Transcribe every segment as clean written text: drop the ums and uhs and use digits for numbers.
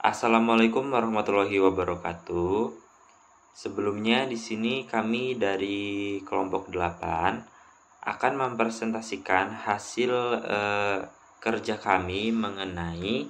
Assalamualaikum warahmatullahi wabarakatuh. Sebelumnya di sini kami dari kelompok 8 akan mempresentasikan hasil kerja kami mengenai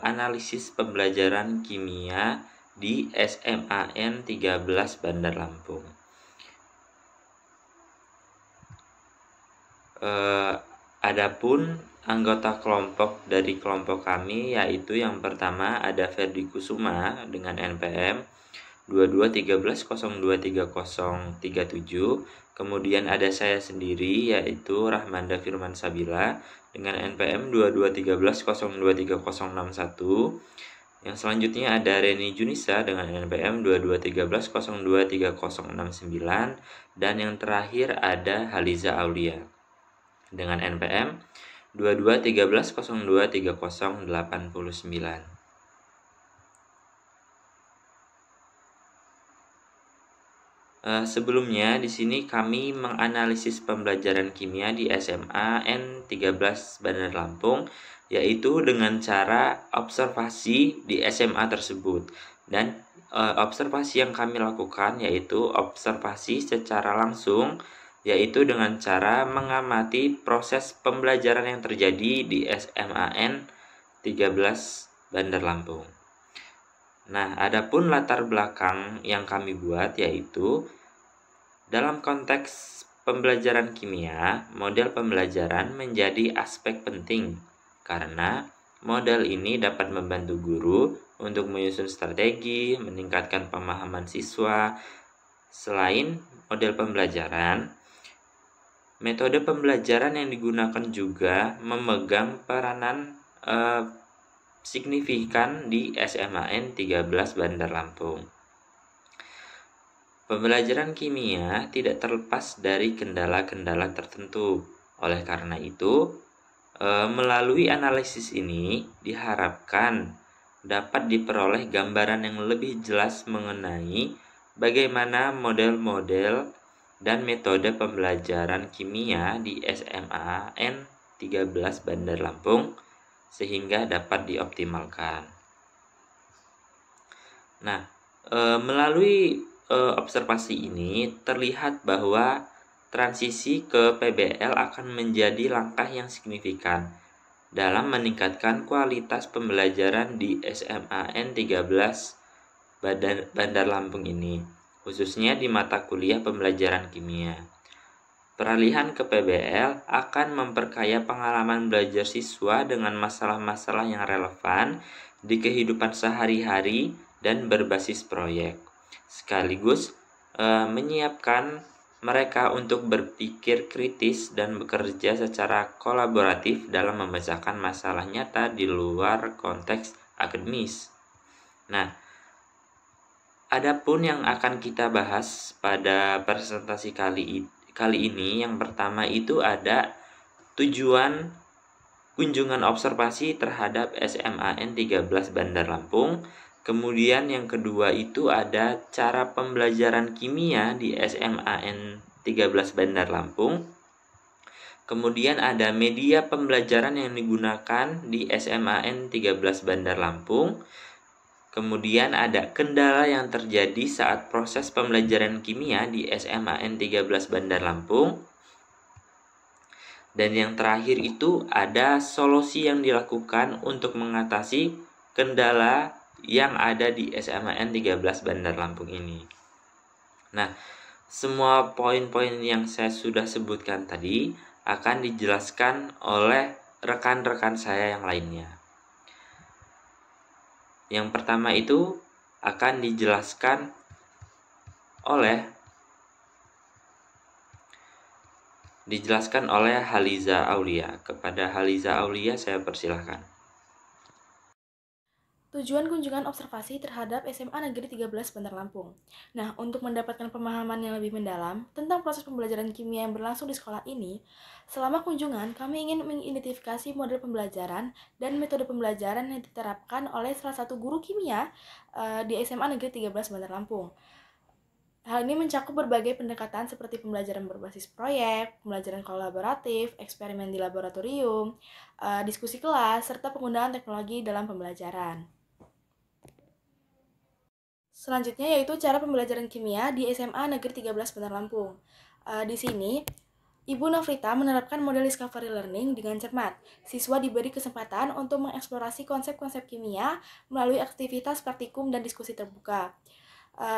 analisis pembelajaran kimia di SMAN 13 Bandar Lampung. Adapun anggota kelompok dari kelompok kami yaitu yang pertama ada Ferdi Kusuma dengan NPM 2213023037, kemudian ada saya sendiri yaitu Rahmanda Firman Sabila dengan NPM 2213023061. Yang selanjutnya ada Reni Junisa dengan NPM 2213023069, dan yang terakhir ada Haliza Aulia dengan NPM 2213023089. Sebelumnya di sini kami menganalisis pembelajaran kimia di SMAN 13 Bandar Lampung, yaitu dengan cara observasi di SMA tersebut. Dan observasi yang kami lakukan yaitu observasi secara langsung, yaitu dengan cara mengamati proses pembelajaran yang terjadi di SMAN 13 Bandar Lampung. Nah, adapun latar belakang yang kami buat yaitu dalam konteks pembelajaran kimia, model pembelajaran menjadi aspek penting karena model ini dapat membantu guru untuk menyusun strategi, meningkatkan pemahaman siswa. Selain model pembelajaran, metode pembelajaran yang digunakan juga memegang peranan signifikan di SMAN 13 Bandar Lampung. Pembelajaran kimia tidak terlepas dari kendala-kendala tertentu. Oleh karena itu, melalui analisis ini diharapkan dapat diperoleh gambaran yang lebih jelas mengenai bagaimana model-model dan metode pembelajaran kimia di SMAN 13 Bandar Lampung sehingga dapat dioptimalkan. Nah, melalui observasi ini terlihat bahwa transisi ke PBL akan menjadi langkah yang signifikan dalam meningkatkan kualitas pembelajaran di SMAN 13 Bandar Lampung ini, khususnya di mata kuliah pembelajaran kimia. Peralihan ke PBL akan memperkaya pengalaman belajar siswa dengan masalah-masalah yang relevan di kehidupan sehari-hari dan berbasis proyek, sekaligus menyiapkan mereka untuk berpikir kritis dan bekerja secara kolaboratif dalam memecahkan masalah nyata di luar konteks akademis. Nah, adapun yang akan kita bahas pada presentasi kali ini, yang pertama itu ada tujuan kunjungan observasi terhadap SMAN 13 Bandar Lampung. Kemudian yang kedua itu ada cara pembelajaran kimia di SMAN 13 Bandar Lampung. Kemudian ada media pembelajaran yang digunakan di SMAN 13 Bandar Lampung. Kemudian ada kendala yang terjadi saat proses pembelajaran kimia di SMAN 13 Bandar Lampung. Dan yang terakhir itu ada solusi yang dilakukan untuk mengatasi kendala yang ada di SMAN 13 Bandar Lampung ini. Nah, semua poin-poin yang saya sudah sebutkan tadi akan dijelaskan oleh rekan-rekan saya yang lainnya. Yang pertama itu akan dijelaskan oleh Haliza Aulia. Kepada Haliza Aulia saya persilahkan. Tujuan kunjungan observasi terhadap SMA Negeri 13 Bandar Lampung. Nah, untuk mendapatkan pemahaman yang lebih mendalam tentang proses pembelajaran kimia yang berlangsung di sekolah ini, selama kunjungan kami ingin mengidentifikasi model pembelajaran dan metode pembelajaran yang diterapkan oleh salah satu guru kimia di SMA Negeri 13 Bandar Lampung. Hal ini mencakup berbagai pendekatan seperti pembelajaran berbasis proyek, pembelajaran kolaboratif, eksperimen di laboratorium, diskusi kelas, serta penggunaan teknologi dalam pembelajaran. Selanjutnya yaitu cara pembelajaran kimia di SMA Negeri 13 Bandar Lampung. Di sini, Ibu Nofrita menerapkan model discovery learning dengan cermat. Siswa diberi kesempatan untuk mengeksplorasi konsep-konsep kimia melalui aktivitas praktikum dan diskusi terbuka.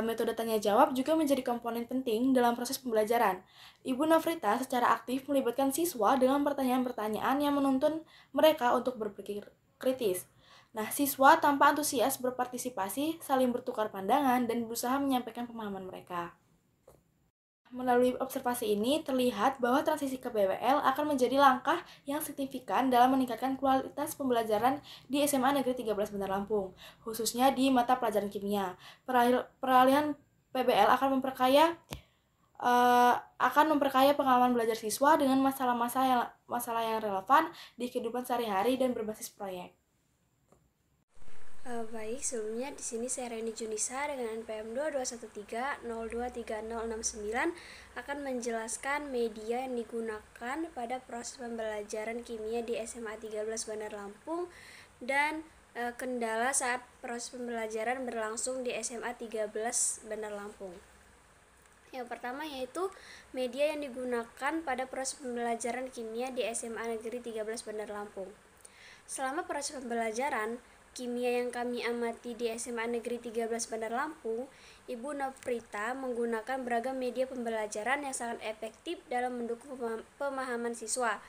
Metode tanya jawab juga menjadi komponen penting dalam proses pembelajaran. Ibu Nofrita secara aktif melibatkan siswa dengan pertanyaan-pertanyaan yang menuntun mereka untuk berpikir kritis. Nah, siswa tanpa antusias berpartisipasi, saling bertukar pandangan, dan berusaha menyampaikan pemahaman mereka. Melalui observasi ini, terlihat bahwa transisi ke BWL akan menjadi langkah yang signifikan dalam meningkatkan kualitas pembelajaran di SMA Negeri 13 Bandar Lampung, khususnya di mata pelajaran kimia. Peralihan PBL akan memperkaya pengalaman belajar siswa dengan masalah yang relevan di kehidupan sehari-hari dan berbasis proyek. Baik, sebelumnya di sini saya Reni Junisa dengan NPM 2213023069 akan menjelaskan media yang digunakan pada proses pembelajaran kimia di SMA 13 Bandar Lampung dan kendala saat proses pembelajaran berlangsung di SMA 13 Bandar Lampung. Yang pertama yaitu media yang digunakan pada proses pembelajaran kimia di SMA Negeri 13 Bandar Lampung. Selama proses pembelajaran kimia yang kami amati di SMA Negeri 13 Bandar Lampung, Ibu Nofrita menggunakan beragam media pembelajaran yang sangat efektif dalam mendukung pemahaman siswa.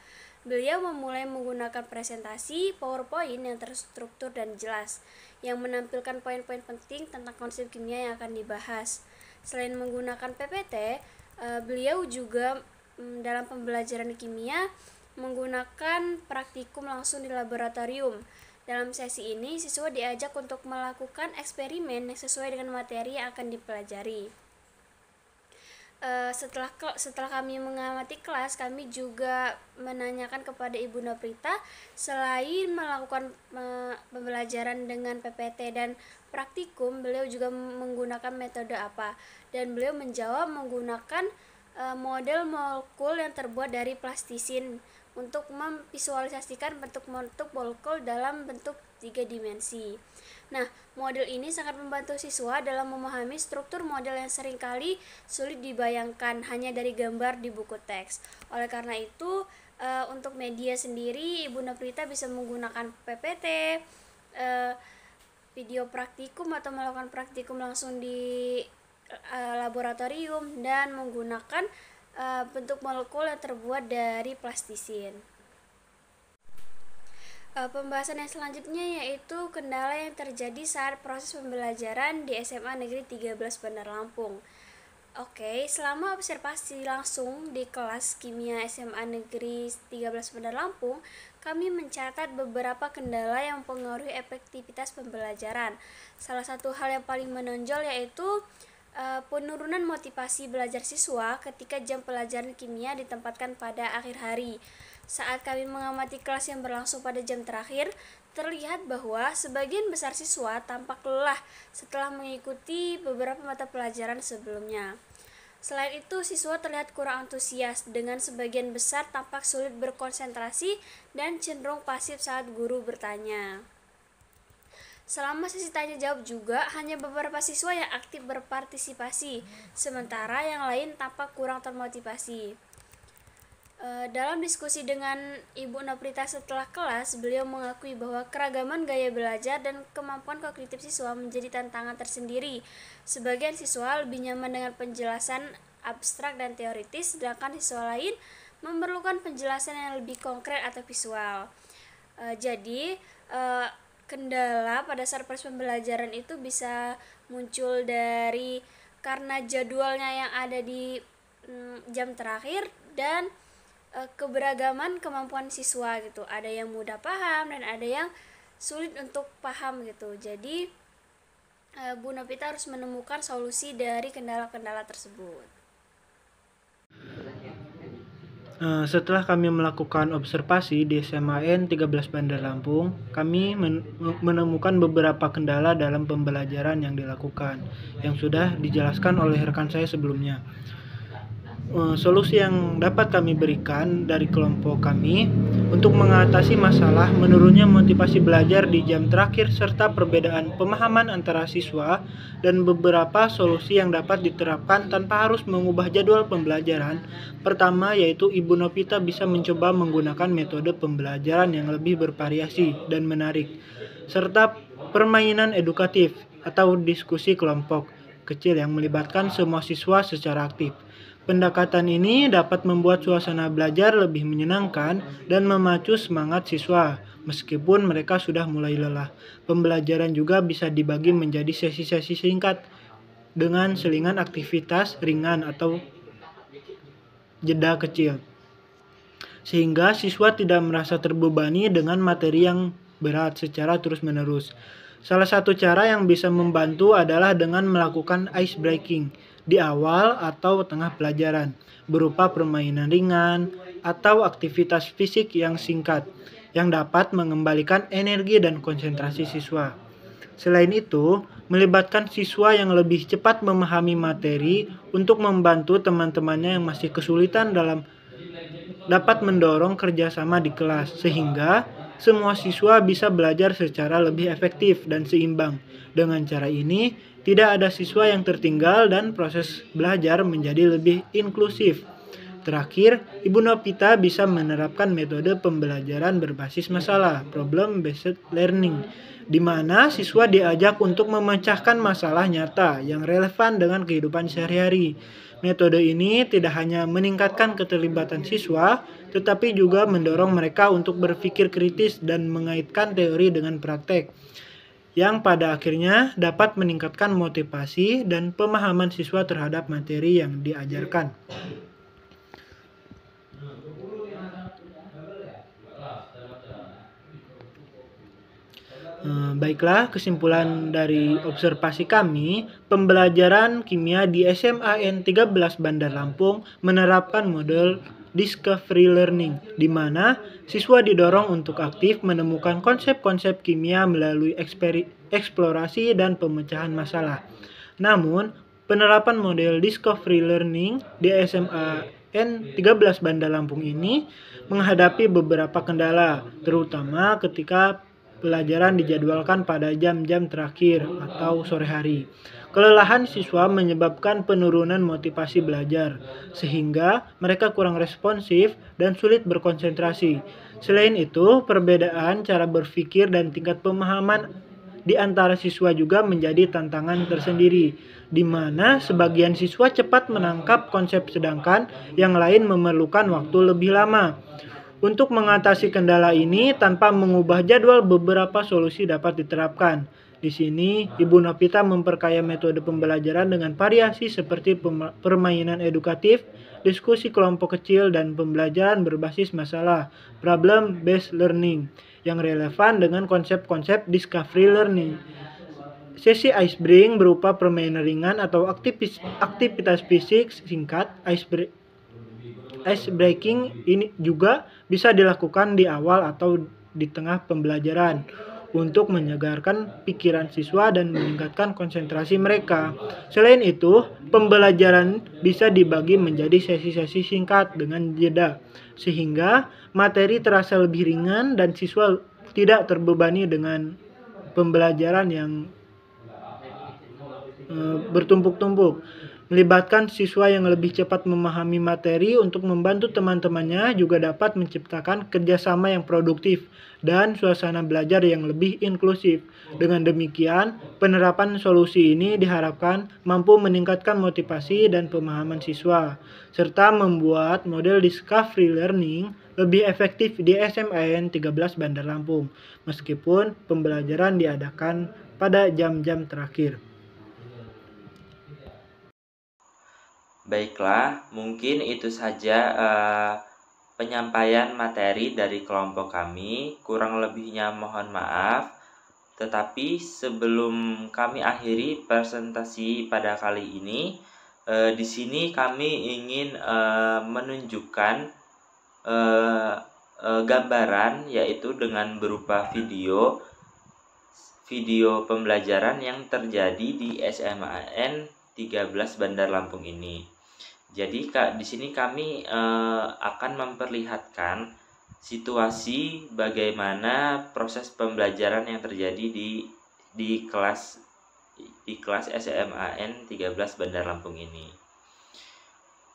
Beliau memulai menggunakan presentasi PowerPoint yang terstruktur dan jelas, yang menampilkan poin-poin penting tentang konsep kimia yang akan dibahas. Selain menggunakan PPT, beliau juga dalam pembelajaran kimia menggunakan praktikum langsung di laboratorium. Dalam sesi ini, siswa diajak untuk melakukan eksperimen yang sesuai dengan materi yang akan dipelajari. Setelah kami mengamati kelas, kami juga menanyakan kepada Ibu Nofrita, selain melakukan pembelajaran dengan PPT dan praktikum, beliau juga menggunakan metode apa? Dan beliau menjawab menggunakan model molekul yang terbuat dari plastisin untuk memvisualisasikan bentuk-bentuk molekul dalam bentuk 3 dimensi. Nah, model ini sangat membantu siswa dalam memahami struktur model yang seringkali sulit dibayangkan hanya dari gambar di buku teks. Oleh karena itu, untuk media sendiri, Ibu Nofrita bisa menggunakan PPT, video praktikum atau melakukan praktikum langsung di laboratorium dan menggunakan bentuk molekul yang terbuat dari plastisin. Pembahasan yang selanjutnya yaitu kendala yang terjadi saat proses pembelajaran di SMA Negeri 13 Bandar Lampung. Oke, selama observasi langsung di kelas kimia SMA Negeri 13 Bandar Lampung, kami mencatat beberapa kendala yang mempengaruhi efektivitas pembelajaran. Salah satu hal yang paling menonjol yaitu penurunan motivasi belajar siswa ketika jam pelajaran kimia ditempatkan pada akhir hari. Saat kami mengamati kelas yang berlangsung pada jam terakhir, terlihat bahwa sebagian besar siswa tampak lelah setelah mengikuti beberapa mata pelajaran sebelumnya. Selain itu, siswa terlihat kurang antusias, dengan sebagian besar tampak sulit berkonsentrasi dan cenderung pasif saat guru bertanya. Selama sesi tanya jawab juga hanya beberapa siswa yang aktif berpartisipasi, sementara yang lain tampak kurang termotivasi. Dalam diskusi dengan Ibu Nofrita setelah kelas, beliau mengakui bahwa keragaman gaya belajar dan kemampuan kognitif siswa menjadi tantangan tersendiri. Sebagian siswa lebih nyaman dengan penjelasan abstrak dan teoritis, sedangkan siswa lain memerlukan penjelasan yang lebih konkret atau visual. Jadi, kendala pada saat proses pembelajaran itu bisa muncul karena jadwalnya yang ada di jam terakhir dan keberagaman kemampuan siswa gitu. Ada yang mudah paham dan ada yang sulit untuk paham gitu. Jadi Bu Nofrita harus menemukan solusi dari kendala-kendala tersebut. Setelah kami melakukan observasi di SMAN 13 Bandar Lampung, kami menemukan beberapa kendala dalam pembelajaran yang dilakukan, yang sudah dijelaskan oleh rekan saya sebelumnya. Solusi yang dapat kami berikan dari kelompok kami untuk mengatasi masalah menurunnya motivasi belajar di jam terakhir serta perbedaan pemahaman antara siswa dan beberapa solusi yang dapat diterapkan tanpa harus mengubah jadwal pembelajaran. Pertama, yaitu Ibu Novita bisa mencoba menggunakan metode pembelajaran yang lebih bervariasi dan menarik, serta permainan edukatif atau diskusi kelompok kecil yang melibatkan semua siswa secara aktif. Pendekatan ini dapat membuat suasana belajar lebih menyenangkan dan memacu semangat siswa, meskipun mereka sudah mulai lelah. Pembelajaran juga bisa dibagi menjadi sesi-sesi singkat dengan selingan aktivitas ringan atau jeda kecil, sehingga siswa tidak merasa terbebani dengan materi yang berat secara terus-menerus. Salah satu cara yang bisa membantu adalah dengan melakukan ice breaking di awal atau tengah pelajaran, berupa permainan ringan atau aktivitas fisik yang singkat, yang dapat mengembalikan energi dan konsentrasi siswa. Selain itu, melibatkan siswa yang lebih cepat memahami materi untuk membantu teman-temannya yang masih kesulitan dapat mendorong kerjasama di kelas, sehingga semua siswa bisa belajar secara lebih efektif dan seimbang. Dengan cara ini, tidak ada siswa yang tertinggal dan proses belajar menjadi lebih inklusif. Terakhir, Ibu Novita bisa menerapkan metode pembelajaran berbasis masalah, problem-based learning, di mana siswa diajak untuk memecahkan masalah nyata yang relevan dengan kehidupan sehari-hari. Metode ini tidak hanya meningkatkan keterlibatan siswa, tetapi juga mendorong mereka untuk berpikir kritis dan mengaitkan teori dengan praktek, yang pada akhirnya dapat meningkatkan motivasi dan pemahaman siswa terhadap materi yang diajarkan. Baiklah, kesimpulan dari observasi kami, pembelajaran kimia di SMAN 13 Bandar Lampung menerapkan model discovery learning, di mana siswa didorong untuk aktif menemukan konsep-konsep kimia melalui eksplorasi dan pemecahan masalah. Namun, penerapan model discovery learning di SMAN 13 Bandar Lampung ini menghadapi beberapa kendala, terutama ketika pelajaran dijadwalkan pada jam-jam terakhir atau sore hari. Kelelahan siswa menyebabkan penurunan motivasi belajar, sehingga mereka kurang responsif dan sulit berkonsentrasi. Selain itu, perbedaan cara berpikir dan tingkat pemahaman di antara siswa juga menjadi tantangan tersendiri, di mana sebagian siswa cepat menangkap konsep sedangkan yang lain memerlukan waktu lebih lama. Untuk mengatasi kendala ini tanpa mengubah jadwal, beberapa solusi dapat diterapkan. Di sini, Ibu Novita memperkaya metode pembelajaran dengan variasi seperti permainan edukatif, diskusi kelompok kecil, dan pembelajaran berbasis masalah, problem-based learning, yang relevan dengan konsep-konsep discovery learning. Sesi ice breaking berupa permainan ringan atau aktivitas fisik singkat. Ice breaking ini juga bisa dilakukan di awal atau di tengah pembelajaran untuk menyegarkan pikiran siswa dan meningkatkan konsentrasi mereka. Selain itu, pembelajaran bisa dibagi menjadi sesi-sesi singkat dengan jeda, sehingga materi terasa lebih ringan dan siswa tidak terbebani dengan pembelajaran yang bertumpuk-tumpuk. Melibatkan siswa yang lebih cepat memahami materi untuk membantu teman-temannya juga dapat menciptakan kerjasama yang produktif dan suasana belajar yang lebih inklusif. Dengan demikian, penerapan solusi ini diharapkan mampu meningkatkan motivasi dan pemahaman siswa, serta membuat model discovery learning lebih efektif di SMAN 13 Bandar Lampung, meskipun pembelajaran diadakan pada jam-jam terakhir. Baiklah, mungkin itu saja penyampaian materi dari kelompok kami. Kurang lebihnya mohon maaf. Tetapi sebelum kami akhiri presentasi pada kali ini, di sini kami ingin menunjukkan gambaran, yaitu dengan berupa video pembelajaran yang terjadi di SMAN 13 Bandar Lampung ini. Jadi di sini kami akan memperlihatkan situasi bagaimana proses pembelajaran yang terjadi di kelas SMAN 13 Bandar Lampung ini.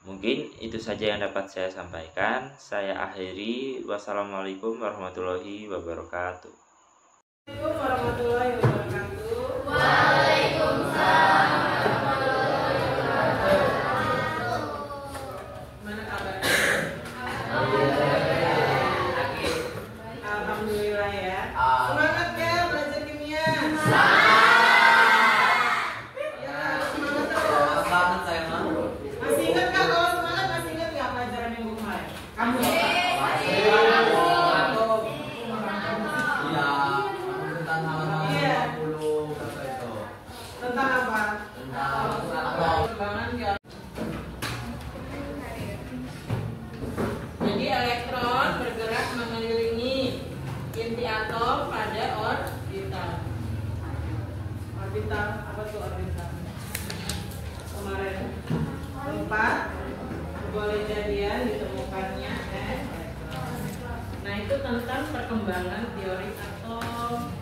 Mungkin itu saja yang dapat saya sampaikan. Saya akhiri. Wassalamualaikum warahmatullahi wabarakatuh. Assalamualaikum warahmatullahi wabarakatuh. Waalaikumsalam. Gimana kabarnya? Alhamdulillah ya. Semangat ya belajar kimia. Ya, semangat terus. Selamat saya mah. Masih ingat nggak kalau semangat masih ingat nggak pelajaran minggu kemarin? Kamu apa? Iya, tentang halaman Iya. 50 kata itu. Tentang apa? Tentang Perkembangan ya. Jadi elektron bergerak mengelilingi inti atom pada orbital. Orbital apa tuh orbital? Kemarin tempat boleh jadian ditemukannya elektron. Nah itu tentang perkembangan teori atom.